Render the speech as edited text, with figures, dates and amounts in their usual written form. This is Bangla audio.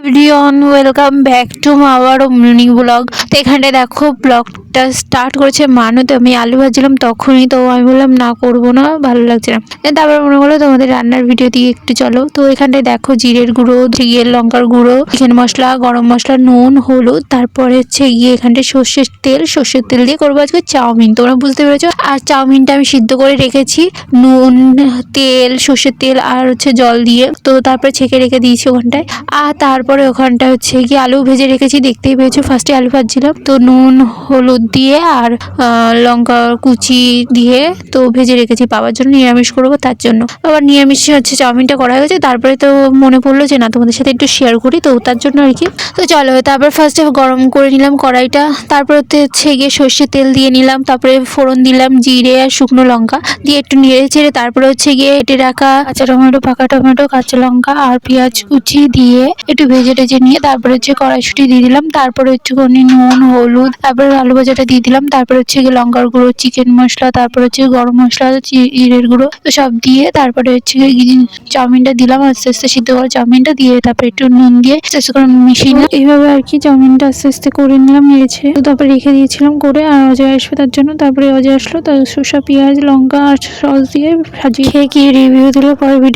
Everyone welcome back to our morning blog. তো এখানে দেখো ব্লগটা স্টার্ট করেছে মানু। তো আমি আলু ভাজছিলাম তখনই, তো আমি বললাম না করবো না, ভালো লাগছে না। তারপর মনে করলো তোমাদের রান্নার ভিডিও দিয়ে একটু চলো। তো এখানটায় দেখো জিরের গুঁড়ো, গিয়ে লঙ্কার গুঁড়ো, চিকেন মশলা, গরম মশলা, নুন, হলুদ, তারপরে হচ্ছে গিয়ে এখানটায় সর্ষের তেল দিয়ে করবো আজকে চাউমিন। তোমরা বুঝতে পেরেছো। আর চাউমিনটা আমি সিদ্ধ করে রেখেছি নুন, তেল, সর্ষের তেল আর হচ্ছে জল দিয়ে। তো তারপরে ছেঁকে রেখে দিয়েছি ওখানটায়। আর তারপরে ওখানটা হচ্ছে কি আলু ভেজে রেখেছি, দেখতেই পেয়েছো। ফার্স্টে আলু ভাজছিলাম, তো নুন হলুদ দিয়ে আর লঙ্কা কুচি দিয়ে তো ভেজে রেখেছি বাবার জন্য, নিরামিষ করবো তার জন্য। আবার নিরামিষ হচ্ছে চাউমিনটা করা হয়েছে। তারপরে তো মনে পড়লো যে না তোমাদের সাথে একটু শেয়ার করি, তো তার জন্য আর কি। তো চলো, তারপর ফার্স্টে গরম করে নিলাম কড়াইটা। তারপর হচ্ছে গিয়ে সর্ষের তেল দিয়ে নিলাম, তারপরে ফোড়ন দিলাম জিরে আর শুকনো লঙ্কা দিয়ে একটু নেড়ে ছেড়ে তারপরে হচ্ছে গিয়ে কেটে রাখা কাঁচা টমেটো, পাকা টমেটো, কাঁচা লঙ্কা আর পেঁয়াজ কুচি দিয়ে একটু ভেজে টেজে নিয়ে তারপরে হচ্ছে কড়াইশুঁটি দিয়ে দিলাম। তারপরে একটুখানি নুন হলুদ, তারপরে আলু ভাজাটা দিয়ে দিলাম। তারপরে হচ্ছে গিয়ে লঙ্কার গুঁড়ো, চিকেন মশলা, তারপরে হচ্ছে গরম মশলা, জিরের গুঁড়ো, তো সব দিয়ে তারপরে হচ্ছে চাউমিনটা দিলাম। আস্তে আস্তে সিদ্ধ করা চাউমিনটা দিয়ে তারপরে একটু নুন দিয়ে আস্তে আস্তে করে মিশিয়ে নিলাম। এইভাবে আর কি চাউমিনটা আস্তে আস্তে করে নিলাম নিয়েছে। তো তারপরে রেখে দিয়েছিলাম করে, আর অজয় আসবে তার জন্য। তারপরে অজয় আসলো, তার শসা পেঁয়াজ লঙ্কা আর সস দিয়ে ভাজিয়ে খেয়ে কি রিভিউ দিল পরে ভিডিও।